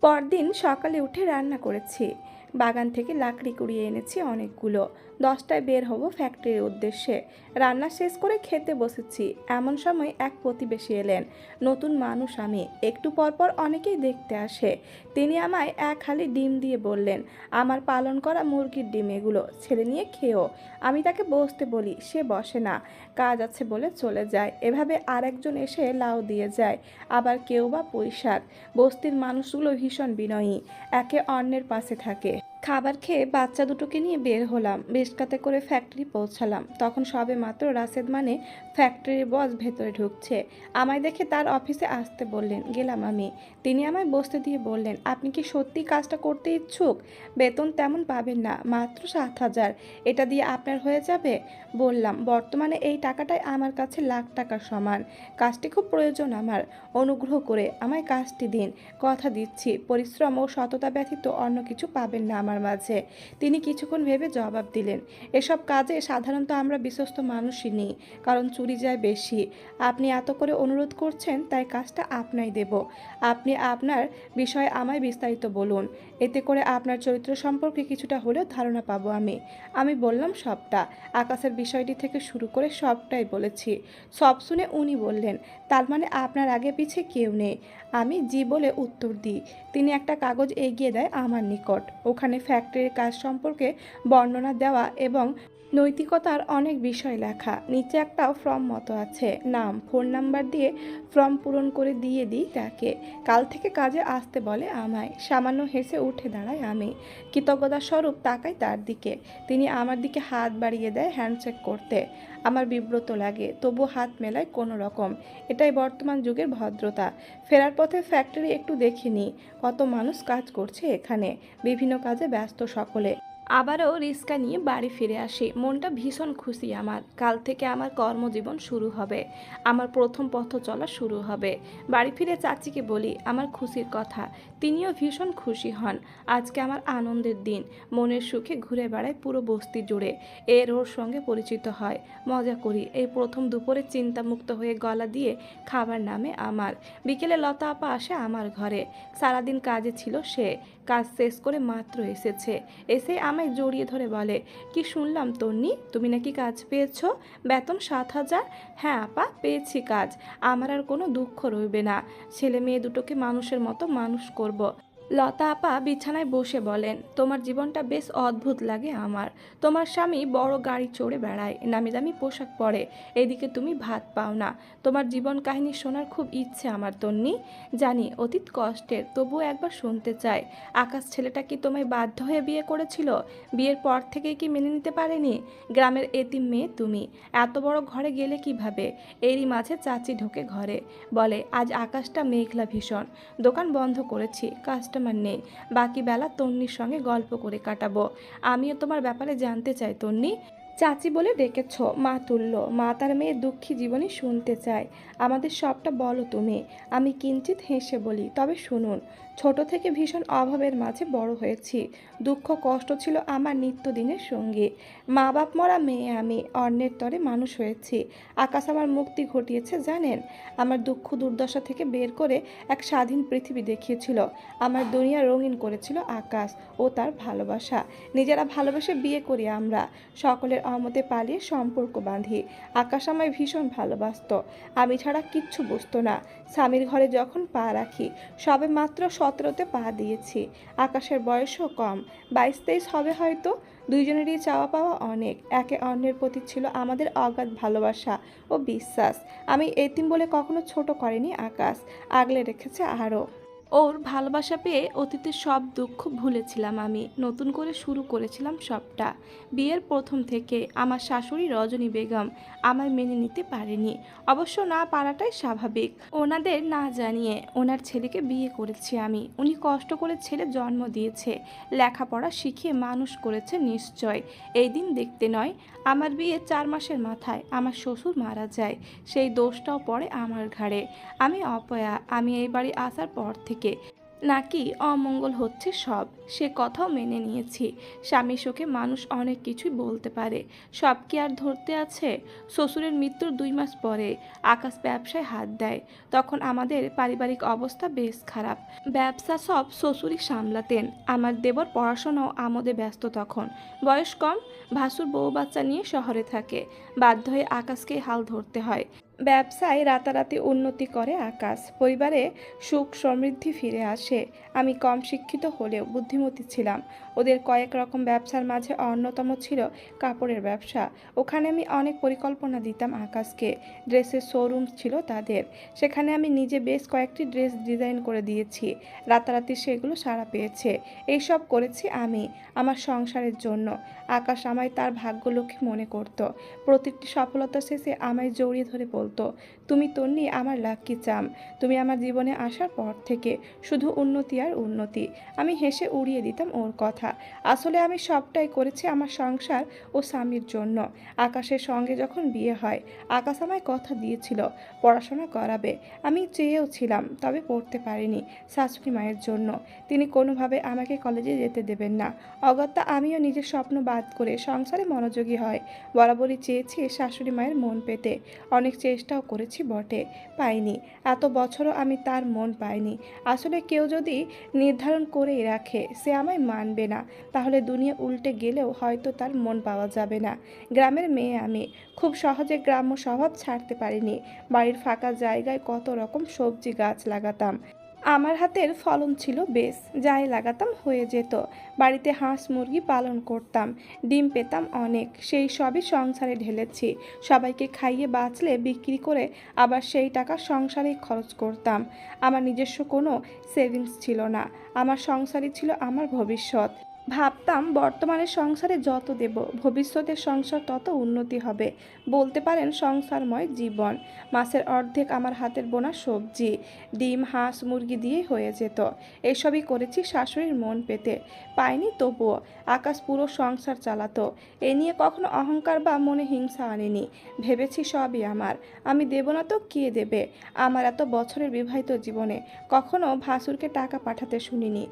পরদিন সকালে উঠে রান্না করেছি। বাগান থেকে লাকড়ি কুড়িয়ে এনেছি অনেকগুলো। 10টায় বের হব ফ্যাক্টরির উদ্দেশ্যে। রান্না শেষ করে খেতে বসেছি, এমন সময় এক প্রতিবেশী এলেন। নতুন মানুষ আমি, একটু পর পর অনেকেই দেখতে আসে। তিনি আমায় এক হালি ডিম দিয়ে বললেন, আমার পালন করা মুরগির ডিম এগুলো, ছেলে নিয়ে খেও। আমি তাকে বসতে বলি, সে বসে না, কাজ আছে বলে চলে যায়। এভাবে আরেকজন এসে লাউ দিয়ে যায়, আবার কেউ বা পুঁই শাক। বস্তির মানুষগুলো ভীষণ বিনয়ী, একে অন্যের পাশে থাকে। খাবার খেয়ে বাচ্চা দুটোকে নিয়ে বের হলাম, বেশকাতে করে ফ্যাক্টরি পৌঁছালাম। তখন সবে মাত্র রাশেদ মানে ফ্যাক্টরির বস ভেতরে ঢুকছে। আমায় দেখে তার অফিসে আসতে বললেন, গেলাম আমি। তিনি আমায় বসতে দিয়ে বললেন, আপনি কি সত্যি কাজটা করতে ইচ্ছুক? বেতন তেমন পাবেন না, মাত্র 7,000। এটা দিয়ে আপনার হয়ে যাবে? বললাম, বর্তমানে এই টাকাটাই আমার কাছে লাখ টাকার সমান। কাজটি খুব প্রয়োজন আমার, অনুগ্রহ করে আমায় কাজটি দিন। কথা দিচ্ছি, পরিশ্রম ও সততা ব্যতীত অন্য কিছু পাবেন না আমার মাঝে। তিনি কিছুক্ষণ ভেবে জবাব দিলেন, এসব কাজে সাধারণত আমরা বিশ্বস্ত মানুষই নিই, কারণ চুরি যায় বেশি। আপনি এত করে অনুরোধ করছেন, তাই কাজটা আপনাই দেব। আপনি আপনার বিষয়ে আমায় বিস্তারিত বলুন, এতে করে আপনার চরিত্র সম্পর্কে কিছুটা হলেও ধারণা পাবো আমি। আমি বললাম সবটা, আকাশের বিষয়টি থেকে শুরু করে সবটাই বলেছি। সব শুনে উনি বললেন, তার মানে আপনার আগে পিছে কেউ নেই? আমি জি বলে উত্তর দিই। তিনি একটা কাগজ এগিয়ে দেয় আমার নিকট। ওখানে ফ্যাক্টরির কাজ সম্পর্কে বর্ণনা দেওয়া এবং নৈতিকতার অনেক বিষয় লেখা। নিচে একটা ফর্ম মতো আছে, নাম ফোন নাম্বার দিয়ে ফর্ম পূরণ করে দিয়ে দিই তাকে। কাল থেকে কাজে আসতে বলে আমায়। সামান্য হেসে উঠে দাঁড়াই আমি, কৃতজ্ঞতা স্বরূপ তাকাই তার দিকে। তিনি আমার দিকে হাত বাড়িয়ে দেয় হ্যান্ডশেক করতে। আমার বিব্রত লাগে, তবু হাত মেলায় কোনো রকম। এটাই বর্তমান যুগের ভদ্রতা। ফেরার পথে ফ্যাক্টরি একটু দেখে নিই, কত মানুষ কাজ করছে এখানে, বিভিন্ন কাজে ব্যস্ত সকলে। আবারও রিস্কা নিয়ে বাড়ি ফিরে আসি, মনটা ভীষণ খুশি আমার। কাল থেকে আমার কর্মজীবন শুরু হবে, আমার প্রথম পথ চলা শুরু হবে। বাড়ি ফিরে চাচিকে বলি আমার খুশির কথা, তিনিও ভীষণ খুশি হন। আজকে আমার আনন্দের দিন, মনের সুখে ঘুরে বেড়াই পুরো বস্তি জুড়ে। এর ওর সঙ্গে পরিচিত হয়, মজা করি। এই প্রথম দুপুরে চিন্তামুক্ত হয়ে গলা দিয়ে খাবার নামে আমার। বিকেলে লতা আপা আসে আমার ঘরে। সারাদিন কাজে ছিল সে, কাজ শেষ করে মাত্র এসেছে। এসে আমায় জড়িয়ে ধরে বলে, কি শুনলাম তন্নি, তুমি নাকি কাজ পেয়েছো? বেতন 7,000? হ্যাঁ আপা, পেয়েছি কাজ। আমার আর কোনো দুঃখ রইবে না, ছেলে মেয়ে দুটোকে মানুষের মতো মানুষ করব। লতা আপা বিছানায় বসে বলেন, তোমার জীবনটা বেশ অদ্ভুত লাগে আমার। তোমার স্বামী বড় গাড়ি চড়ে বেড়ায়, নামি দামি পোশাক পরে, এদিকে তুমি ভাত পাও না। তোমার জীবন কাহিনী শোনার খুব ইচ্ছে আমার তন্নি। জানি অতীত কষ্টের, তবুও একবার শুনতে চাই। আকাশ ছেলেটা কি তোমায় বাধ্য হয়ে বিয়ে করেছিল? বিয়ের পর থেকেই কি মেনে নিতে পারেনি? গ্রামের এতিম মেয়ে তুমি, এত বড় ঘরে গেলে কিভাবে? এরই মাঝে চাচি ঢোকে ঘরে, বলে, আজ আকাশটা মেঘলা ভীষণ, দোকান বন্ধ করেছি, কাস্টমার নেই, বাকি বেলা তন্নির সঙ্গে গল্প করে কাটাবো। আমিও তোমার ব্যাপারে জানতে চাই তন্নি। চাচি বলে ডেকেছ, মা তুলল। মা তার মেয়ের দুঃখী জীবনী শুনতে চায়, আমাদের সবটা বলো তুমি। আমি কিঞ্চিত হেসে বলি, তবে শুনুন, ছোট থেকে ভীষণ অভাবের মাঝে বড় হয়েছি। দুঃখ কষ্ট ছিল আমার নিত্যদিনের সঙ্গী। মা বাপ মরা মেয়ে আমি, অন্যের তরে মানুষ হয়েছি। আকাশ আমার মুক্তি ঘটিয়েছে জানেন, আমার দুঃখ দুর্দশা থেকে বের করে এক স্বাধীন পৃথিবী দেখিয়েছিল। আমার দুনিয়া রঙিন করেছিল আকাশ ও তার ভালোবাসা। নিজেরা ভালোবেসে বিয়ে করি আমরা, সকলের অমতে পালিয়ে সম্পর্ক বাঁধি। আকাশ আমায় ভীষণ ভালোবাসত, আমি ছাড়া কিচ্ছু বুঝতো না। স্বামীর ঘরে যখন পা রাখি, সবে মাত্র 17তে পা দিয়েছি। আকাশের বয়সও কম, 22-23 হবে হয়তো। দুইজনেরই চাওয়া পাওয়া অনেক, একে অন্যের প্রতি ছিল আমাদের অগাধ ভালোবাসা ও বিশ্বাস। আমি এতিম বলে কখনো ছোট করেনি আকাশ, আগলে রেখেছে আরও। ওর ভালোবাসা পেয়ে অতীতের সব দুঃখ ভুলেছিলাম আমি, নতুন করে শুরু করেছিলাম সবটা। বিয়ের প্রথম থেকে আমার শাশুড়ি রজনী বেগম আমায় মেনে নিতে পারেনি, অবশ্য না পারাটাই স্বাভাবিক। ওনাদের না জানিয়ে ওনার ছেলেকে বিয়ে করেছি আমি। উনি কষ্ট করে ছেলে জন্ম দিয়েছে, লেখাপড়া শিখিয়ে মানুষ করেছে নিশ্চয়, এই দিন দেখতে নয়। আমার বিয়ে 4 মাসের মাথায় আমার শ্বশুর মারা যায়, সেই দোষটাও পড়ে আমার ঘাড়ে। আমি অপয়া, আমি এই বাড়ি আসার পর থেকে নাকি অমঙ্গল হচ্ছে সব, সে কথাও মেনে নিয়েছি। স্বামী সুখে মানুষ অনেক কিছুই বলতে পারে, সব কি আর ধরতে আছে? শ্বশুরের মৃত্যুর 2 মাস পরে আকাশ ব্যবসায় হাত দেয়। তখন আমাদের পারিবারিক অবস্থা বেশ খারাপ। ব্যবসা সব শ্বশুরই সামলাতেন। আমার দেবর পড়াশোনাও আমোদে ব্যস্ত তখন, বয়স কম, ভাসুর বউ বাচ্চা নিয়ে শহরে থাকে। বাধ্য হয়ে আকাশকে হাল ধরতে হয়। ব্যবসায় রাতারাতি উন্নতি করে আকাশ, পরিবারে সুখ সমৃদ্ধি ফিরে আসে। আমি কম শিক্ষিত হলেও বুদ্ধিমতী ছিলাম। ওদের কয়েক রকম ব্যবসার মাঝে অন্যতম ছিল কাপড়ের ব্যবসা। ওখানে আমি অনেক পরিকল্পনা দিতাম আকাশকে। ড্রেসের শোরুম ছিল তাদের, সেখানে আমি নিজে বেশ কয়েকটি ড্রেস ডিজাইন করে দিয়েছি। রাতারাতি সেগুলো সাড়া পেয়েছে। এইসব করেছি আমি আমার সংসারের জন্য। আকাশ আমায় তার ভাগ্যলক্ষ্মী মনে করত। প্রতিটি সফলতা শেষে আমায় জড়িয়ে ধরে বলতো, তুমি তন্নি আমার লাকি চাম। তুমি আমার জীবনে আসার পর থেকে শুধু উন্নতি আর উন্নতি। আমি হেসে উড়িয়ে দিতাম ওর কথা। আসলে আমি সবটাই করেছি আমার সংসার ও স্বামীর জন্য। আকাশের সঙ্গে যখন বিয়ে হয়, আকাশ আমায় কথা দিয়েছিল পড়াশোনা করাবে। আমি চেয়েও ছিলাম, তবে পড়তে পারিনি শাশুড়ি মায়ের জন্য। তিনি কোনোভাবে আমাকে কলেজে যেতে দেবেন না। অগত্যা আমিও নিজের স্বপ্ন বাদ করে সংসারে মনোযোগী হয়। বরাবরই চেয়েছি শাশুড়ি মায়ের মন পেতে, অনেক চেষ্টাও করেছি বটে, পাইনি। এত বছরও আমি তার মন পাইনি। আসলে কেউ যদি নির্ধারণ করেই রাখে সে আমায় মানবে না, তাহলে দুনিয়া উল্টে গেলেও হয়তো তার মন পাওয়া যাবে না। গ্রামের মেয়ে আমি, খুব সহজে গ্রাম্য স্বভাব ছাড়তে পারিনি। বাড়ির ফাঁকা জায়গায় কত রকম সবজি গাছ লাগাতাম। আমার হাতের ফলন ছিল বেশ, যাই লাগাতাম হয়ে যেত। বাড়িতে হাঁস মুরগি পালন করতাম, ডিম পেতাম অনেক। সেই সবই সংসারে ঢেলেছি। সবাইকে খাইয়ে বাঁচলে বিক্রি করে আবার সেই টাকা সংসারেই খরচ করতাম। আমার নিজস্ব কোনো সেভিংস ছিল না। আমার সংসারই ছিল আমার ভবিষ্যৎ। ভাবতাম বর্তমানে সংসারে যত দেব, ভবিষ্যতের সংসার তত উন্নতি হবে। বলতে পারেন সংসারময় জীবন। মাসের অর্ধেক আমার হাতের বোনা সবজি, ডিম, হাঁস মুরগি দিয়েই হয়ে যেত। এসবই করেছি শাশুড়ির মন পেতে, পাইনি তবুও। আকাশ পুরো সংসার চালাতো। এ নিয়ে কখনো অহংকার বা মনে হিংসা আনিনি। ভেবেছি সবই আমার, আমি দেব না তো কে দেবে? আমার এত বছরের বিবাহিত জীবনে কখনো ভাসুরকে টাকা পাঠাতে শুনিনি।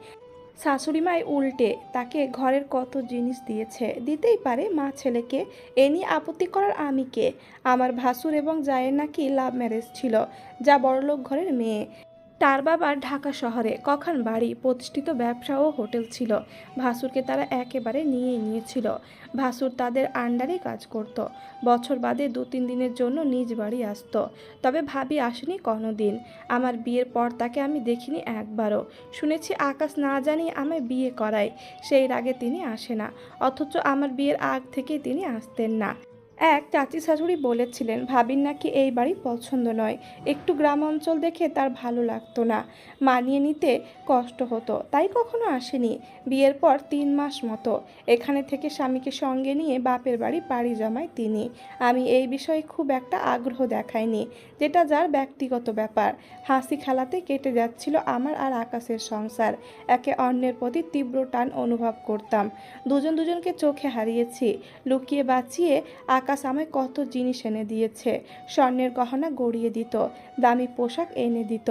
শাশুড়িমাই উল্টে তাকে ঘরের কত জিনিস দিয়েছে, দিতেই পারে মা ছেলেকে, এ নিয়ে আপত্তি করার আমি কে? আমার ভাসুর এবং জায়ের নাকি লাভ ম্যারেজ ছিল, যা বড়লোক ঘরের মেয়ে। তার বাবার ঢাকা শহরে কখান বাড়ি, প্রতিষ্ঠিত ব্যবসা ও হোটেল ছিল। ভাসুরকে তারা একেবারে নিয়েই নিয়েছিল। ভাসুর তাদের আন্ডারেই কাজ করত। বছর বাদে 2-3 দিনের জন্য নিজ বাড়ি আসতো। তবে ভাবি আসেনি কোনো দিন। আমার বিয়ের পর তাকে আমি দেখিনি একবারও। শুনেছি আকাশ না জানিয়ে আমায় বিয়ে করায়, সেই রাগে তিনি আসে না। অথচ আমার বিয়ের আগ থেকেই তিনি আসতেন না। এক চাচি শাশুড়ি বলেছিলেন ভাবির নাকি এই বাড়ি পছন্দ নয়, একটু গ্রাম অঞ্চল দেখে তার ভালো লাগতো না, মানিয়ে নিতে কষ্ট হতো, তাই কখনো আসেনি। বিয়ের পর 3 মাস মতো এখানে থেকে স্বামীকে সঙ্গে নিয়ে বাপের বাড়ি পাড়ি জমায় তিনি। আমি এই বিষয়ে খুব একটা আগ্রহ দেখাইনি, যেটা যার ব্যক্তিগত ব্যাপার। হাসি খেলাতে কেটে যাচ্ছিল আমার আর আকাশের সংসার। একে অন্যের প্রতি তীব্র টান অনুভব করতাম। দুজন দুজনকে চোখে হারিয়েছি। লুকিয়ে বাঁচিয়ে আকাশ আমায় কত জিনিস এনে দিয়েছে। স্বর্ণের গহনা গড়িয়ে দিত, দামি পোশাক এনে দিত,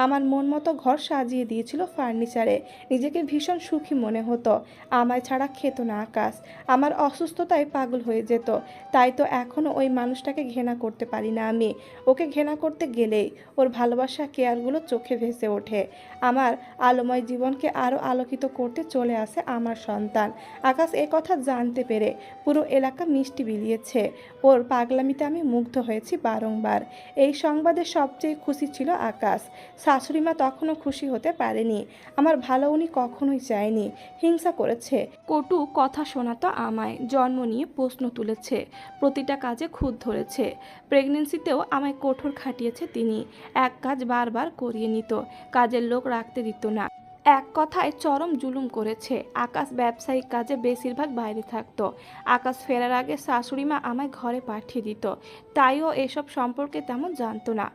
আমার মন মতো ঘর সাজিয়ে দিয়েছিল ফার্নিচারে। নিজেকে ভীষণ সুখী মনে হতো। আমায় ছাড়া খেত না আকাশ, আমার অসুস্থতায় পাগল হয়ে যেত। তাই তো এখনও ওই মানুষটাকে ঘৃণা করতে পারি না আমি। ওকে ঘৃণা করতে গেলেই ওর ভালোবাসা কেয়ারগুলো চোখে ভেসে ওঠে। আমার আলোময় জীবনকে আরও আলোকিত করতে চলে আসে আমার সন্তান। আকাশ এ কথা জানতে পেরে পুরো এলাকা মিষ্টি বিলিয়েছে। ওর পাগলামিতে আমি মুগ্ধ হয়েছি বারংবার। এই সংবাদে সবচেয়ে খুশি ছিল আকাশ। শাশুড়িমা তখনও খুশি হতে পারেনি। আমার ভালো উনি কখনোই চায়নি, হিংসা করেছে, কটু কথা শোনাতো আমায়, জন্ম নিয়ে প্রশ্ন তুলেছে, প্রতিটা কাজে খুঁত ধরেছে। প্রেগনেন্সিতেও আমায় কঠোর খাটিয়েছে তিনি। এক কাজ বারবার করিয়ে নিত, কাজের লোক রাখতে দিত না। এক কথায় চরম জুলুম করেছে। আকাশ ব্যবসায়িক কাজে বেশিরভাগ বাইরে থাকতো। আকাশ ফেরার আগে শাশুড়িমা আমায় ঘরে পাঠিয়ে দিত, তাইও এসব সম্পর্কে তেমন জানতো না।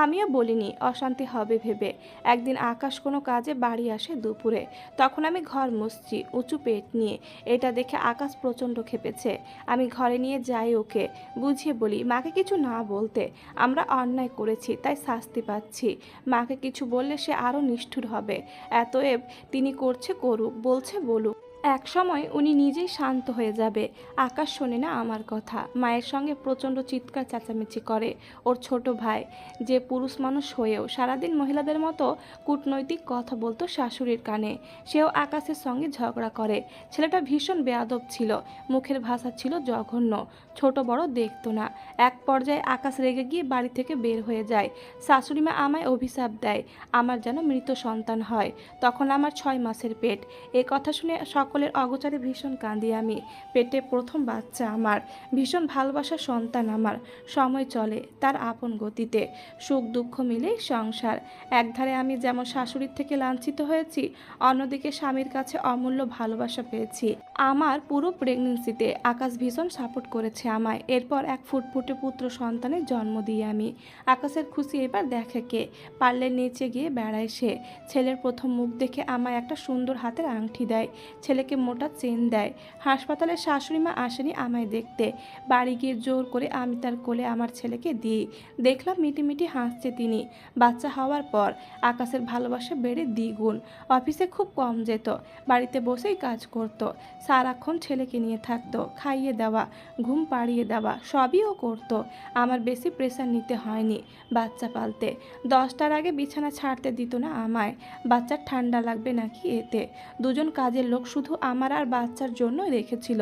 আমিও বলিনি, অশান্তি হবে ভেবে। একদিন আকাশ কোনো কাজে বাড়ি আসে দুপুরে। তখন আমি ঘর মুছছি উঁচু পেট নিয়ে। এটা দেখে আকাশ প্রচণ্ড ক্ষেপেছে। আমি ঘরে নিয়ে যাই ওকে, বুঝিয়ে বলি মাকে কিছু না বলতে, আমরা অন্যায় করেছি তাই শাস্তি পাচ্ছি। মাকে কিছু বললে সে আরও নিষ্ঠুর হবে। এতএব তিনি করছে করুক, বলছে বলুক, এক সময় উনি নিজেই শান্ত হয়ে যাবে। আকাশ শোনে না আমার কথা, মায়ের সঙ্গে প্রচণ্ড চিৎকার চেঁচামেচি করে। ওর ছোট ভাই, যে পুরুষ মানুষ হয়েও সারাদিন মহিলাদের মতো কূটনৈতিক কথা বলতো শাশুড়ির কানে, সেও আকাশের সঙ্গে ঝগড়া করে। ছেলেটা ভীষণ বেয়াদব ছিল, মুখের ভাষা ছিল জঘন্য, ছোট বড় দেখতো না। এক পর্যায়ে আকাশ রেগে গিয়ে বাড়ি থেকে বের হয়ে যায়। শাশুড়িমা আমায় অভিশাপ দেয় আমার যেন মৃত সন্তান হয়। তখন আমার 6 মাসের পেট। এ কথা শুনে সকলের অগোচরে ভীষণ কাঁদি আমি। পেটে প্রথম বাচ্চা আমার, ভীষণ ভালোবাসার সন্তান আমার। সময় চলে তার আপন গতিতে, সুখ দুঃখ মিলেই সংসার। একধারে আমি যেমন শাশুড়ির থেকে লাঞ্ছিত হয়েছি, অন্যদিকে স্বামীর কাছে অমূল্য ভালোবাসা পেয়েছি। আমার পুরো প্রেগনেন্সিতে আকাশ ভীষণ সাপোর্ট করেছে আমায়। এরপর এক ফুটফুটে পুত্র সন্তানের জন্ম দিই আমি। আকাশের খুশি এবার দেখে কে, পারলে নিচে গিয়ে বেড়ায় সে। ছেলের প্রথম মুখ দেখে আমায় একটা সুন্দর হাতের আংটি দেয়, ছেলেকে মোটা চেন দেয়। হাসপাতালে শাশুড়িমা আসেনি আমায় দেখতে, বাড়ি গিয়ে জোর করে আমি তার কোলে আমার ছেলেকে দিই। দেখলাম মিটিমিটি হাসছে তিনি। বাচ্চা হওয়ার পর আকাশের ভালোবাসা বেড়ে দ্বিগুণ। অফিসে খুব কম যেত, বাড়িতে বসেই কাজ করত। সারাক্ষণ ছেলেকে নিয়ে থাকতো, খাইয়ে দেওয়া, ঘুম পাড়িয়ে দেওয়া সবই ও করতো। আমার বেশি প্রেশার নিতে হয়নি বাচ্চা পালতে। 10টার আগে বিছানা ছাড়তে দিত না আমায়, বাচ্চার ঠান্ডা লাগবে নাকি এতে। দুজন কাজের লোক শুধু আমার আর বাচ্চার জন্যই রেখেছিল।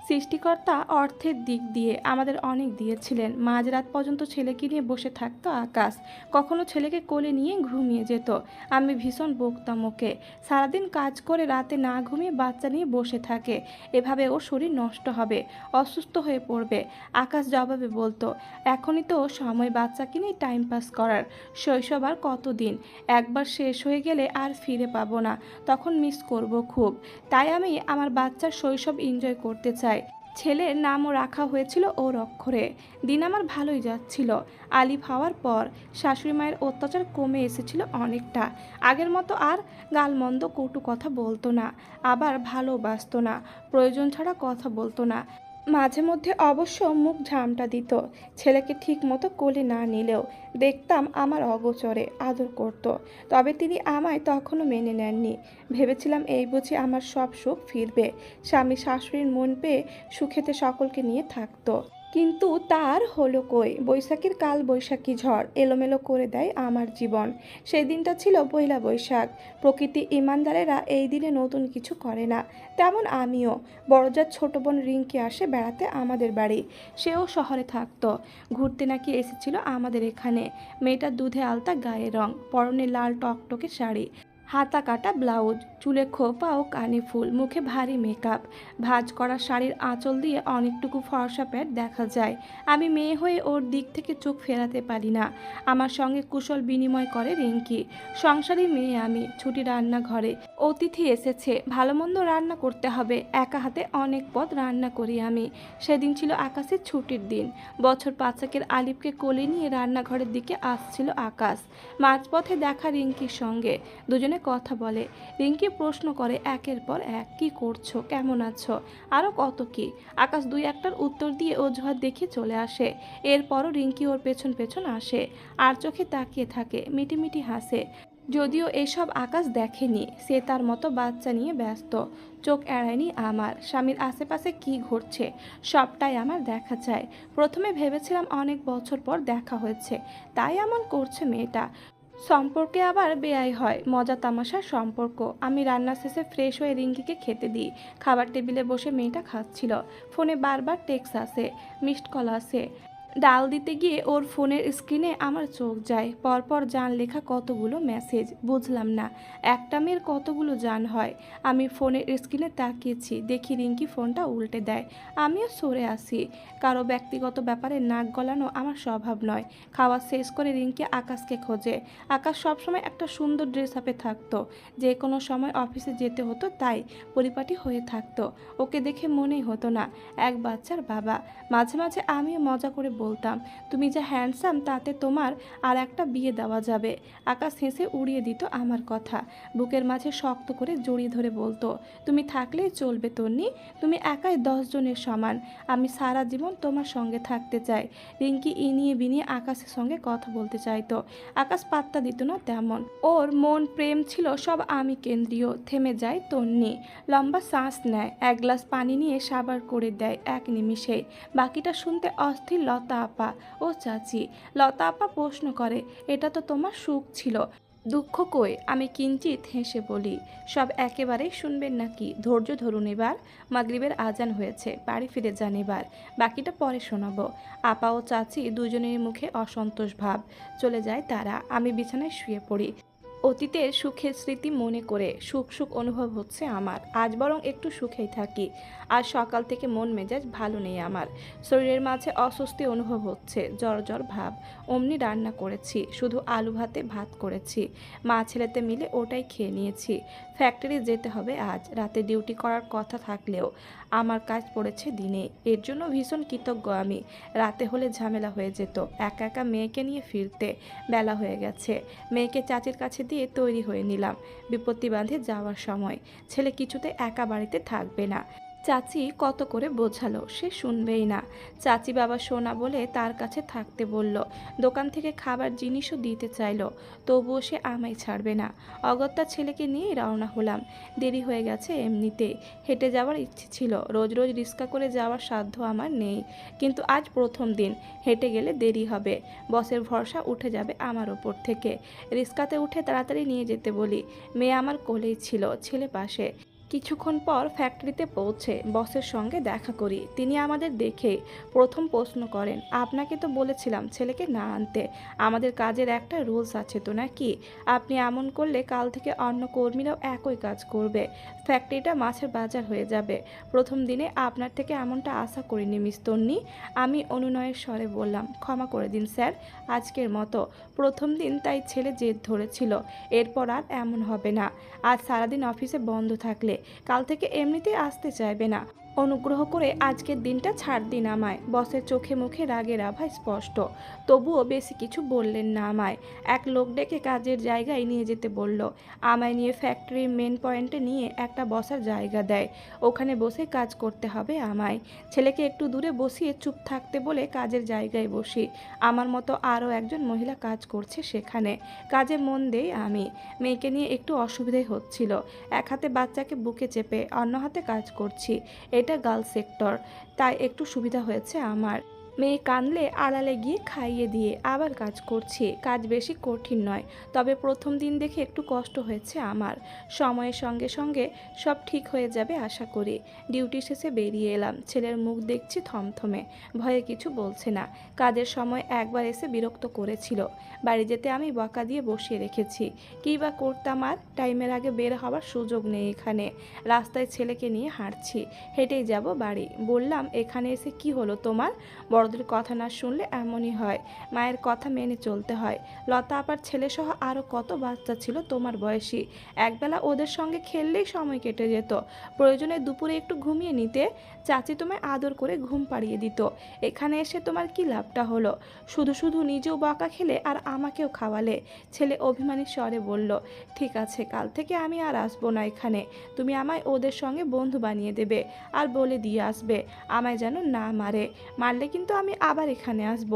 সৃষ্টিকর্তা অর্থের দিক দিয়ে আমাদের অনেক দিয়েছিলেন। মাঝরাত পর্যন্ত ছেলেকে নিয়ে বসে থাকতো আকাশ, কখনো ছেলেকে কোলে নিয়ে ঘুমিয়ে যেত। আমি ভীষণ বকতাম ওকে, সারাদিন কাজ করে রাতে না ঘুমিয়ে বাচ্চা নিয়ে বসে থাকে, এভাবে ওর শরীর নষ্ট হবে, অসুস্থ হয়ে পড়বে। আকাশ জবাবে বলতো, এখনই তো সময় বাচ্চাকে নিয়ে টাইম পাস করার, শৈশব আর কতদিন, একবার শেষ হয়ে গেলে আর ফিরে পাবো না, তখন মিস করব খুব। তাই আমি আমার বাচ্চার শৈশব এনজয় করতে চাই। ছেলের নামও রাখা হয়েছিল ওর অক্ষরে। দিন আমার ভালোই যাচ্ছিল। আলিফ হওয়ার পর শাশুড়ি মায়ের অত্যাচার কমে এসেছিল অনেকটা। আগের মতো আর গালমন্দ কটু কথা বলতো না, আবার ভালোবাসতো না, প্রয়োজন ছাড়া কথা বলতো না। মাঝে মধ্যে অবশ্য মুখ ঝামটা দিত। ছেলেকে ঠিক মতো কোলে না নিলেও দেখতাম আমার অগোচরে আদর করত। তবে তিনি আমায় তখনও মেনে নেননি। ভেবেছিলাম এই বুঝি আমার সব সুখ ফিরবে, স্বামী শাশুড়ির মন পেয়ে সুখেতে সকলকে নিয়ে থাকতো। কিন্তু তার হলো কই, বৈশাখীর কাল বৈশাখী ঝড় এলোমেলো করে দেয় আমার জীবন। সেই দিনটা ছিল পয়লা বৈশাখ। প্রকৃতি ইমানদারেরা এই দিনে নতুন কিছু করে না, তেমন আমিও। বড়জাত ছোট বোন রিঙ্কি আসে বেড়াতে আমাদের বাড়ি। সেও শহরে থাকতো, ঘুরতে নাকি এসেছিল আমাদের এখানে। মেয়েটা দুধে আলতা গায়ের রং, পরনে লাল টকটকে শাড়ি, হাতা কাটা ব্লাউজ, চুলে খোপা ও কানে ফুল, মুখে ভারী মেকআপ। ভাঁজ করা শাড়ির আঁচল দিয়ে অনেকটুকু ফর্সা পেট দেখা যায়। আমি মেয়ে হয়ে ওর দিক থেকে চোখ ফেরাতে পারি না। আমার সঙ্গে কুশল বিনিময় করে রিঙ্কি। সংসারী মেয়ে আমি, ছুটি রান্নাঘরে। অতিথি এসেছে, ভালো মন্দ রান্না করতে হবে, একা হাতে অনেক পদ রান্না করি আমি। সেদিন ছিল আকাশের ছুটির দিন। বছর 5 আলিফকে কোলে নিয়ে রান্নাঘরের দিকে আসছিল আকাশ। মাঝপথে দেখা রিঙ্কির সঙ্গে, দুজনে কথা বলে। রিঙ্কি প্রশ্ন করে একের পর এক, কি করছো, কেমন আছো, আরও কত কি। আকাশ 2-1টার উত্তর দিয়ে অজুহাত দেখিয়ে চলে আসে। এরপরও রিঙ্কি ওর পেছন পেছন আসে, আর চোখে তাকিয়ে থাকে, মিটিমিটি হাসে। যদিও এসব আকাশ দেখেনি, সে তার মতো বাচ্চা নিয়ে ব্যস্ত। চোখ এড়ায়নি আমার। স্বামীর আশেপাশে কি ঘটছে সবটাই আমার দেখা চাই। প্রথমে ভেবেছিলাম অনেক বছর পর দেখা হয়েছে, তাই এমন করছে মেয়েটা। সম্পর্কে আবার বেয়াই হয়, মজা তামাশার সম্পর্ক। আমি রান্না শেষে ফ্রেশ হয়ে রিঙ্কিকে খেতে দিই। খাবার টেবিলে বসে মেয়েটা খাচ্ছিল। ফোনে বারবার টেক্সট আসে, মিসড কল আসে। ডাল দিতে গিয়ে ওর ফোনের স্ক্রিনে আমার চোখ যায়। পরপর জান লেখা কতগুলো মেসেজ, বুঝলাম না একটা মেয়ের কতগুলো জান হয়। আমি ফোনের স্ক্রিনে তাকিয়েছি, দেখি রিঙ্কি ফোনটা উল্টে দেয়। আমিও সরে আসি। কারো ব্যক্তিগত ব্যাপারে নাক গলানো আমার স্বভাব নয়। খাওয়া শেষ করে রিঙ্কি আকাশকে খোঁজে। আকাশ সবসময় একটা সুন্দর ড্রেস আপে থাকতো, যে কোনো সময় অফিসে যেতে হতো তাই পরিপাটি হয়ে থাকতো। ওকে দেখে মনেই হতো না এক বাচ্চার বাবা। মাঝে মাঝে আমিও মজা করে বলতাম, তুমি যা হ্যান্ডসাম তাতে তোমার আর একটা বিয়ে দেওয়া যাবে। আকাশ হেসে উড়িয়ে দিত আমার কথা, বুকের মাঝে শক্ত করে জড়িয়ে ধরে বলতো, তুমি থাকলেই চলবে তন্নি, তুমি একাই 10 জনের সমান। আমি সারা জীবন তোমার সঙ্গে থাকতে চাই। রিঙ্কি ইনিয়ে বিনিয়ে আকাশের সঙ্গে কথা বলতে চাইতো। আকাশ পাত্তা দিত না তেমন। ওর মন প্রেম ছিল সব আমি কেন্দ্রীয়। থেমে যায় তন্নি, লম্বা শ্বাস নেয়, এক গ্লাস পানি নিয়ে সাবার করে দেয় এক নিমিষেই। বাকিটা শুনতে অস্থির লতা আপা ও চাচি। লতা আপা প্রশ্ন করে, এটা তো তোমার সুখ ছিল, দুঃখ কই? আমি কিঞ্চিত হেসে বলি, সব একেবারেই শুনবেন নাকি? ধৈর্য ধরুন, এবার মাগরিবের আজান হয়েছে, বাড়ি ফিরে যান এবার, বাকিটা পরে শোনাবো। আপা ও চাচি দুজনের মুখে অসন্তোষ ভাব। চলে যায় তারা। আমি বিছানায় শুয়ে পড়ি, অতীতের সুখের স্মৃতি মনে করে সুখ সুখ অনুভব হচ্ছে আমার। আজ বরং একটু সুখেই থাকি। আজ সকাল থেকে মন মেজাজ ভালো নেই আমার। শরীরের মাঝে অস্বস্তি অনুভব হচ্ছে, জ্বর জ্বর ভাব। অমনি রান্না করেছি, শুধু আলু ভাতে ভাত করেছি। মা ছেলেতে মিলে ওটাই খেয়ে নিয়েছি। ফ্যাক্টরি যেতে হবে আজ, রাতে ডিউটি করার কথা থাকলেও আমার কাজ পড়েছে দিনে। এর জন্য ভীষণ কৃতজ্ঞ আমি। রাতে হলে ঝামেলা হয়ে যেত, একা একা মেয়েকে নিয়ে ফিরতে। বেলা হয়ে গেছে। মেয়েকে চাচির কাছে দিয়ে তৈরি হয়ে নিলাম বিপত্তি বাঁধে যাওয়ার সময়। ছেলে কিছুতে একা বাড়িতে থাকবে না। চাচি কত করে বোঝালো, সে শুনবেই না। চাচি বাবা সোনা বলে তার কাছে থাকতে বলল। দোকান থেকে খাবার জিনিসও দিতে চাইলো, তবুও সে আমায় ছাড়বে না। অগত্যা ছেলেকে নিয়েই রওনা হলাম। দেরি হয়ে গেছে এমনিতে। হেঁটে যাওয়ার ইচ্ছে ছিল, রোজ রোজ রিক্সা করে যাওয়ার সাধ্য আমার নেই। কিন্তু আজ প্রথম দিন, হেঁটে গেলে দেরি হবে, বসের ভরসা উঠে যাবে আমার ওপর থেকে। রিক্সাতে উঠে তাড়াতাড়ি নিয়ে যেতে বলি। মেয়ে আমার কোলেই ছিল, ছেলে পাশে। কিছুক্ষণ পর ফ্যাক্টরিতে পৌঁছে বসের সঙ্গে দেখা করি। তিনি আমাদের দেখে প্রথম প্রশ্ন করেন, আপনাকে তো বলেছিলাম ছেলেকে না আনতে। আমাদের কাজের একটা রুলস আছে তো নাকি? আপনি এমন করলে কাল থেকে অন্য কর্মীরাও একই কাজ করবে। ফ্যাক্টরিটা মাছের বাজার হয়ে যাবে। প্রথম দিনে আপনার থেকে এমনটা আশা করিনি মিস তন্নি। আমি অনুনয়ের স্বরে বললাম, ক্ষমা করে দিন স্যার, আজকের মতো প্রথম দিন তাই ছেলে জেদ ধরেছিল। এরপর আর এমন হবে না। আজ সারাদিন অফিসে বন্ধ থাকলে কাল থেকে এমনিতেই আসতে চাইবে না। অনুগ্রহ করে আজকের দিনটা ছাড় দিন আমায়। বসের চোখে মুখে রাগের আভা স্পষ্ট, তবুও বেশি কিছু বললেন না আমায়। এক লোক ডেকে কাজের জায়গায় নিয়ে যেতে বলল। আমায় নিয়ে ফ্যাক্টরির মেন পয়েন্টে নিয়ে একটা বসার জায়গা দেয়, ওখানে বসে কাজ করতে হবে আমায়। ছেলেকে একটু দূরে বসিয়ে চুপ থাকতে বলে কাজের জায়গায় বসি। আমার মতো আরও একজন মহিলা কাজ করছে সেখানে। কাজে মন দেই আমি। মেয়েকে নিয়ে একটু অসুবিধাই হচ্ছিল। এক হাতে বাচ্চাকে বুকে চেপে অন্য হাতে কাজ করছি। এটা গার্লস সেক্টর, তাই একটু সুবিধা হয়েছে আমার। মেয়ে কানলে আড়ালে গিয়ে খাইয়ে দিয়ে আবার কাজ করছি। কাজ বেশি কঠিন নয়, তবে প্রথম দিন দেখে একটু কষ্ট হয়েছে আমার। সময়ের সঙ্গে সঙ্গে সব ঠিক হয়ে যাবে আশা করি। ডিউটি শেষে বেরিয়ে এলাম। ছেলের মুখ দেখছি থমথমে, ভয়ে কিছু বলছে না। কাজের সময় একবার এসে বিরক্ত করেছিল, বাড়ি যেতে আমি বকা দিয়ে বসিয়ে রেখেছি। কী বা করতাম আর, টাইমের আগে বের হওয়ার সুযোগ নেই এখানে। রাস্তায় ছেলেকে নিয়ে হাঁটছি, হেঁটেই যাব বাড়ি। বললাম, এখানে এসে কি হলো তোমার? বড়দের কথা না শুনলে এমনই হয়, মায়ের কথা মেনে চলতে হয়। লতা আপার ছেলেসহ আরও কত বাচ্চা ছিল তোমার বয়সী, একবেলা ওদের সঙ্গে খেললেই সময় কেটে যেত। প্রয়োজনে দুপুরে একটু ঘুমিয়ে নিতে, চাচি তোমায় আদর করে ঘুম পাড়িয়ে দিত। এখানে এসে তোমার কি লাভটা হলো? শুধু শুধু নিজেও বকা খেলে আর আমাকেও খাওয়ালে। ছেলে অভিমানী স্বরে বলল, ঠিক আছে, কাল থেকে আমি আর আসবো না এখানে। তুমি আমায় ওদের সঙ্গে বন্ধু বানিয়ে দেবে, আর বলে দিয়ে আসবে আমায় যেন না মারে। মারলে কিন্তু আমি আবার এখানে আসব।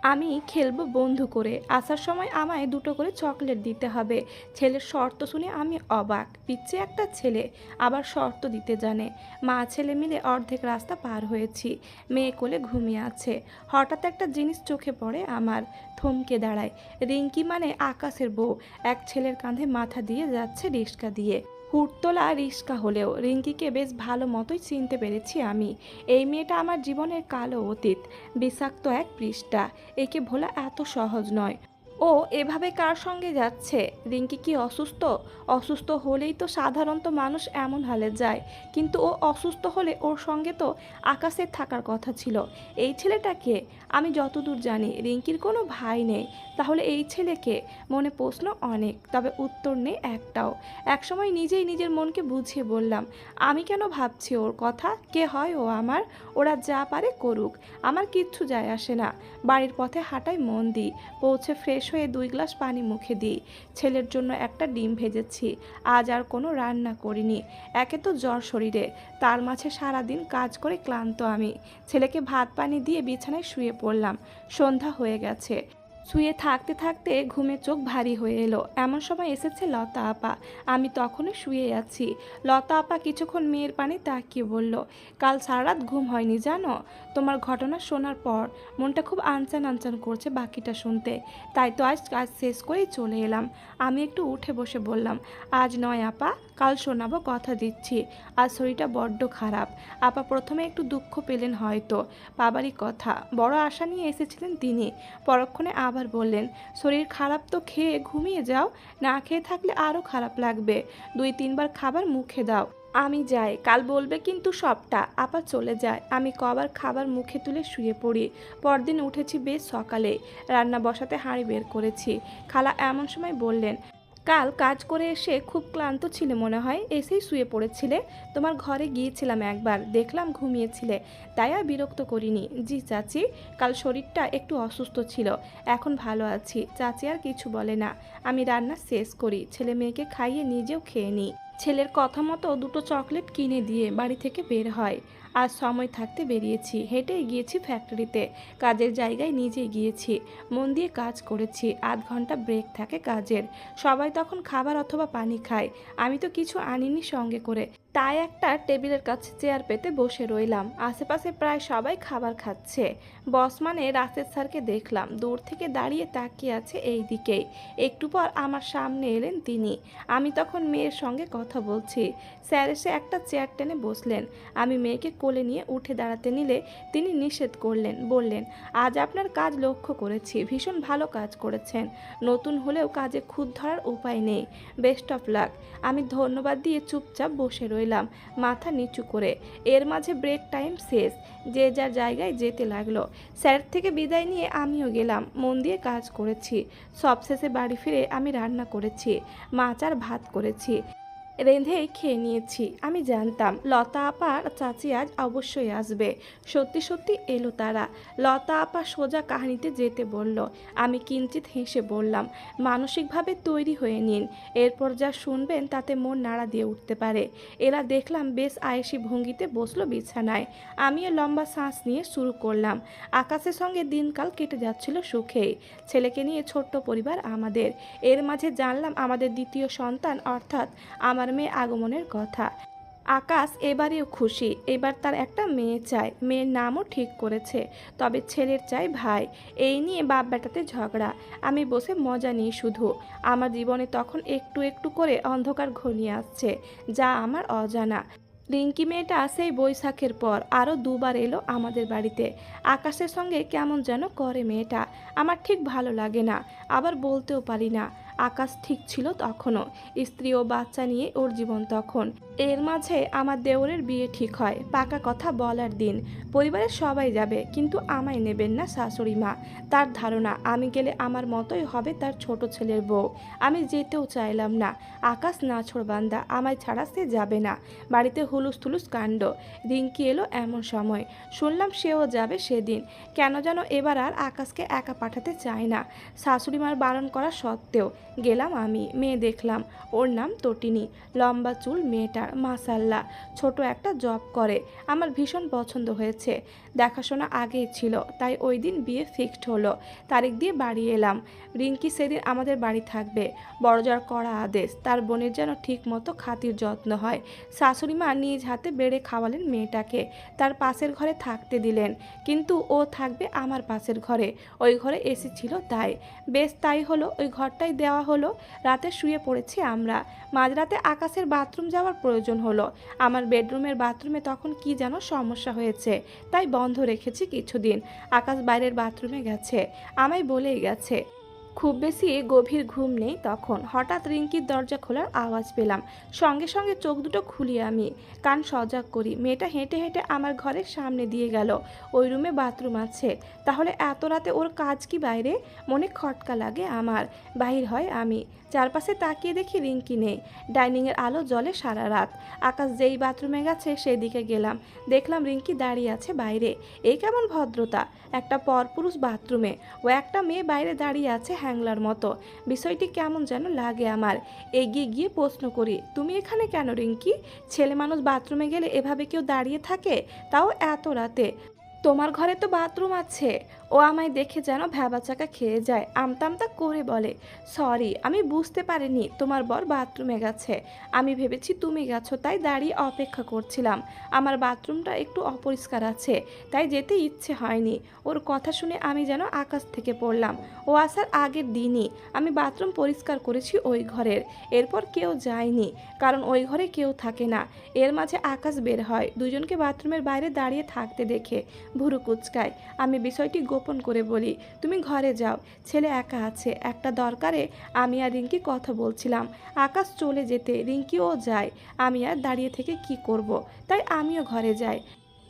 আমি খেলবো বন্ধু করে। আসার সময় আমায় দুটো করে চকলেট দিতে হবে। ছেলের শর্ত শুনে আমি অবাক। পিচ্ছে একটা ছেলে, আবার শর্ত দিতে জানে। মা ছেলে মিলে অর্ধেক রাস্তা পার হয়েছি। মেয়ে কোলে ঘুমিয়ে আছে। হঠাৎ একটা জিনিস চোখে পড়ে আমার, থমকে দাঁড়ায়। রিঙ্কি মানে আকাশের বউ, এক ছেলের কাঁধে মাথা দিয়ে যাচ্ছে রিক্সা দিয়ে। হুড়তোলা রিস্কা হলেও রিঙ্কিকে বেশ ভালো মতোই চিনতে পেরেছি আমি। এই মেয়েটা আমার জীবনের কালো অতীত, বিষাক্ত এক পৃষ্ঠা। একে ভোলা এত সহজ নয়। ও এভাবে কার সঙ্গে যাচ্ছে? রিঙ্কি কি অসুস্থ? অসুস্থ হলেই তো সাধারণত মানুষ এমন হালে যায়, কিন্তু ও অসুস্থ হলে ওর সঙ্গে তো আকাশের থাকার কথা ছিল। এই ছেলেটাকে আমি যতদূর জানি রিঙ্কির কোনো ভাই নেই। তাহলে এই ছেলেকে? মনে প্রশ্ন অনেক, তবে উত্তর নেই একটাও। একসময় নিজেই নিজের মনকে বুঝিয়ে বললাম, আমি কেন ভাবছি ওর কথা? কে হয় ও আমার? ওরা যা পারে করুক, আমার কিচ্ছু যায় আসে না। বাড়ির পথে হাঁটায় মন দিই, পৌঁছে ফ্রেশ হয়ে 2 গ্লাস পানি মুখে দিই। ছেলের জন্য একটা ডিম ভেজেছি, আজ আর কোনো রান্না করিনি। একে তো জ্বর শরীরে, তার মাঝে সারাদিন কাজ করে ক্লান্ত আমি। ছেলেকে ভাত পানি দিয়ে বিছানায় শুয়ে পড়লাম। সন্ধ্যা হয়ে গেছে। শুয়ে থাকতে থাকতে ঘুমে চোখ ভারী হয়ে এলো। এমন সময় এসেছে লতা আপা। আমি তখনও শুয়ে আছি। লতা আপা কিছুক্ষণ মেয়ের পানে তাকিয়ে বলল, কাল সারা রাত ঘুম হয়নি জানো? তোমার ঘটনা শোনার পর মনটা খুব আনচান আনচান করছে বাকিটা শুনতে। তাই তো আজ কাজ শেষ করেই চলে এলাম। আমি একটু উঠে বসে বললাম, আজ নয় আপা, কাল শোনাবো, কথা দিচ্ছি। আজ শরীরটা বড্ড খারাপ। আপা প্রথমে একটু দুঃখ পেলেন হয়তো। বাবারই কথা, বড় আশা নিয়ে এসেছিলেন তিনি। পরক্ষণে আবার বললেন, শরীর খারাপ তো খেয়ে ঘুমিয়ে যাও, না খেয়ে থাকলে আরও খারাপ লাগবে। 2-3 বার খাবার মুখে দাও। আমি যাই, কাল বলবে কিন্তু সবটা। আপা চলে যায়। আমি কবার খাবার মুখে তুলে শুয়ে পড়ি। পরদিন উঠেছি বেশ সকালে, রান্না বসাতে হাঁড়ি বের করেছি। খালা এমন সময় বললেন, কাল কাজ করে এসে খুব ক্লান্ত ছিলে মনে হয়, এসেই শুয়ে পড়েছিলে। তোমার ঘরে গিয়েছিলাম একবার, দেখলাম ঘুমিয়েছিলে, তাই আর বিরক্ত করিনি। জি চাচি, কাল শরীরটা একটু অসুস্থ ছিল, এখন ভালো আছি। চাচি আর কিছু বলে না। আমি রান্না শেষ করি, ছেলে মেয়েকে খাইয়ে নিজেও খেয়ে নিই। ছেলের কথা মতো 2টো চকলেট কিনে দিয়ে বাড়ি থেকে বের হয়। আজ সময় থাকতে বেরিয়েছি, হেঁটেই গিয়েছি ফ্যাক্টরিতে। কাজের জায়গায় নিজেই গিয়েছি, মন দিয়ে কাজ করেছি। আধ ঘন্টা ব্রেক থাকে কাজের। সবাই তখন খাবার অথবা পানি খায়। আমি তো কিছু আনিনি সঙ্গে করে, তাই একটা টেবিলের কাছে চেয়ার পেতে বসে রইলাম। আশেপাশে প্রায় সবাই খাবার খাচ্ছে। বস মানে রাসেল স্যারকে দেখলাম, দূর থেকে দাঁড়িয়ে তাকিয়ে আছে এই দিকেই। একটু পর আমার সামনে এলেন তিনি। আমি তখন মেয়ের সঙ্গে কথা বলছি। স্যার এসে একটা চেয়ার টেনে বসলেন। আমি মেয়েকে কোলে নিয়ে উঠে দাঁড়াতে নিলে তিনি নিষেধ করলেন, বললেন, আজ আপনার কাজ লক্ষ্য করেছি, ভীষণ ভালো কাজ করেছেন। নতুন হলেও কাজে খুঁত ধরার উপায় নেই। Best of luck. আমি ধন্যবাদ দিয়ে চুপচাপ বসে রইলাম, মাথা নিচু করে। এর মাঝে ব্রেক টাইম শেষ, যে যার জায়গায় যেতে লাগলো। স্যার থেকে বিদায় নিয়ে আমিও গেলাম, মন দিয়ে কাজ করেছি। সবশেষে বাড়ি ফিরে আমি রান্না করেছি, মাছ আর ভাত করেছি, রেঁধেই খেয়ে নিয়েছি। আমি জানতাম লতা আপা আর চাচি আজ অবশ্যই আসবে। সত্যি সত্যি এলো তারা। লতা আপা সোজা কাহিনীতে যেতে বলল। আমি কিঞ্চিত হেসে বললাম, মানসিকভাবে তৈরি হয়ে নিন, এরপর যা শুনবেন তাতে মন নাড়া দিয়ে উঠতে পারে। এরা দেখলাম বেশ আয়েসি ভঙ্গিতে বসলো বিছানায়। আমিও লম্বা শ্বাস নিয়ে শুরু করলাম। আকাশের সঙ্গে দিনকাল কেটে যাচ্ছিল সুখেই। ছেলেকে নিয়ে ছোট্ট পরিবার আমাদের। এর মাঝে জানলাম আমাদের দ্বিতীয় সন্তান অর্থাৎ আমার মেয়ে আগমনের কথা। আকাশ এবারেও খুশি। এবার তার একটা মেয়ে চাই, মেয়ের নামও ঠিক করেছে, তবে ছেলের চাই ভাই। এই নিয়ে বাপ বেটাতে ঝগড়া। আমি বসে মজা নিই শুধু। আমার জীবনে তখন একটু একটু করে অন্ধকার ঘনিয়ে আসছে, যা আমার অজানা। রিঙ্কি মেয়েটা সেই বৈশাখের পর আরও 2বার এলো আমাদের বাড়িতে। আকাশের সঙ্গে কেমন যেন করে মেয়েটা, আমার ঠিক ভালো লাগে না, আবার বলতেও পারি না। আকাশ ঠিক ছিল তখনও, স্ত্রী ও বাচ্চা নিয়ে ওর জীবন তখন। এর মাঝে আমার দেওরের বিয়ে ঠিক হয়, পাকা কথা বলার দিন। পরিবারের সবাই যাবে, কিন্তু আমায় নেবেন না শাশুড়ি মা। তার ধারণা আমি গেলে আমার মতোই হবে তার ছোট ছেলের বউ। আমি যেতেও চাইলাম না। আকাশ নাছোড়বান্দা, আমায় ছাড়া সে যাবে না। বাড়িতে হুলুস থুলুস কাণ্ড। রিঙ্কি এলো এমন সময়, শুনলাম সেও যাবে সেদিন। কেন যেন এবার আর আকাশকে একা পাঠাতে চায় না, শাশুড়ি মার বারণ করা সত্ত্বেও। গেলাম আমি, মেয়ে দেখলাম। ওর নাম তটিনী, লম্বা চুল মেয়েটার, মাসাল্লাহ। ছোট একটা জব করে, আমার ভীষণ পছন্দ হয়েছে। দেখাশোনা আগেই ছিল, তাই ওই দিন বিয়ে ফিক্সড হলো। তারিখ দিয়ে বাড়ি এলাম। রিঙ্কি সেদিন আমাদের বাড়ি থাকবে। বড়জার করা আদেশ, তার বোনের যেন ঠিক মতো খাতির যত্ন হয়। শাশুড়ি মা নিজ হাতে বেড়ে খাওয়ালেন মেয়েটাকে, তার পাশের ঘরে থাকতে দিলেন, কিন্তু ও থাকবে আমার পাশের ঘরে। ওই ঘরে এসি ছিল তাই। বেশ তাই হলো, ওই ঘরটাই দেওয়া খাওয়া হলো, রাতে শুয়ে পড়েছি আমরা। মাঝরাতে আকাশের বাথরুম যাওয়ার প্রয়োজন হলো। আমার বেডরুমের বাথরুমে তখন কি যেন সমস্যা হয়েছে, তাই বন্ধ রেখেছি কিছুদিন। আকাশ বাইরের বাথরুমে গেছে, আমায় বলেই গেছে। খুব বেশি গভীর ঘুম নেই তখন। হঠাৎ রিঙ্কির দরজা খোলার আওয়াজ পেলাম। সঙ্গে সঙ্গে চোখ দুটো খুলি আমি, কান সজাগ করি। মেয়েটা হেঁটে হেঁটে আমার ঘরের সামনে দিয়ে গেল। ওই রুমে বাথরুম আছে, তাহলে এত রাতে ওর কাজ কি বাইরে? মনে খটকা লাগে আমার। বাহির হয় আমি, চারপাশে তাকিয়ে দেখি রিঙ্কি নেই। ডাইনিংয়ের আলো জ্বলে সারা রাত। আকাশ যেই বাথরুমে গেছে সেই দিকে গেলাম, দেখলাম রিঙ্কি দাঁড়িয়ে আছে বাইরে। এই কেমন ভদ্রতা একটা পরপুরুষ বাথরুমে, ও একটা মেয়ে বাইরে দাঁড়িয়ে আছে হ্যাংলার মতো। বিষয়টি কেমন যেন লাগে আমার। এগিয়ে গিয়ে প্রশ্ন করি, তুমি এখানে কেন রিঙ্কি? ছেলে মানুষ বাথরুমে গেলে এভাবে কেউ দাঁড়িয়ে থাকে, তাও এত রাতে? তোমার ঘরে তো বাথরুম আছে। ও আমায় দেখে যেন ভ্যাবাচাকা খেয়ে যায়, আমতা আমতা করে বলে, সরি, আমি বুঝতে পারিনি তোমার বর বাথরুমে গেছে। আমি ভেবেছি তুমি গেছো, তাই দাঁড়িয়ে অপেক্ষা করছিলাম। আমার বাথরুমটা একটু অপরিষ্কার আছে, তাই যেতে ইচ্ছে হয়নি। ওর কথা শুনে আমি যেন আকাশ থেকে পড়লাম। ও আসার আগের দিনই আমি বাথরুম পরিষ্কার করেছি ওই ঘরের। এরপর কেউ যায়নি, কারণ ওই ঘরে কেউ থাকে না। এর মাঝে আকাশ বের হয়, দুজনকে বাথরুমের বাইরে দাঁড়িয়ে থাকতে দেখে ভুরু কুচকায়। আমি বিষয়টি গোপন করে বলি, তুমি ঘরে যাও, ছেলে একা আছে, একটা দরকারে আমি আর রিঙ্কি কথা বলছিলাম। আকাশ চলে যেতে রিঙ্কিও যায়। আমি আর দাঁড়িয়ে থেকে কি করব, তাই আমিও ঘরে যাই।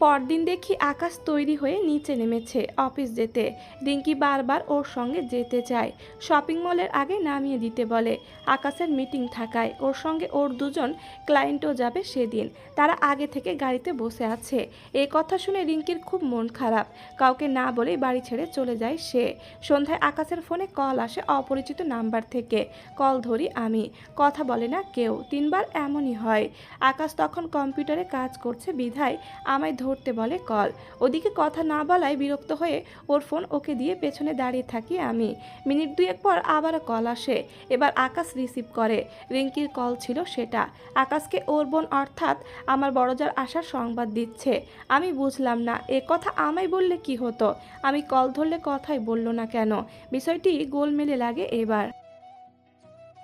পরদিন দেখি আকাশ তৈরি হয়ে নিচে নেমেছে অফিস যেতে। রিঙ্কি বারবার ওর সঙ্গে যেতে চায়, শপিং মলের আগে নামিয়ে দিতে বলে। আকাশের মিটিং থাকায় ওর সঙ্গে ওর দুজন ক্লায়েন্টও যাবে সেদিন। তারা আগে থেকে গাড়িতে বসে আছে। এই কথা শুনে রিঙ্কির খুব মন খারাপ। কাউকে না বলেই বাড়ি ছেড়ে চলে যায় সে। সন্ধ্যায় আকাশের ফোনে কল আসে অপরিচিত নাম্বার থেকে। কল ধরি আমি, কথা বলে না কেউ। 3বার এমনই হয়। আকাশ তখন কম্পিউটারে কাজ করছে বিধায় আমায় ধরতে বলে কল। ওদিকে কথা না বলায় বিরক্ত হয়ে ওর ফোন ওকে দিয়ে পেছনে দাঁড়িয়ে থাকি আমি। মিনিট 2 পর আবারও কল আসে। এবার আকাশ রিসিভ করে। রিঙ্কির কল ছিল সেটা। আকাশকে ওর বোন অর্থাৎ আমার বড়জার আসার সংবাদ দিচ্ছে। আমি বুঝলাম না, এ কথা আমায় বললে কি হতো, আমি কল ধরলে কথাই বলল না কেন? বিষয়টি গোলমেলে লাগে এবার।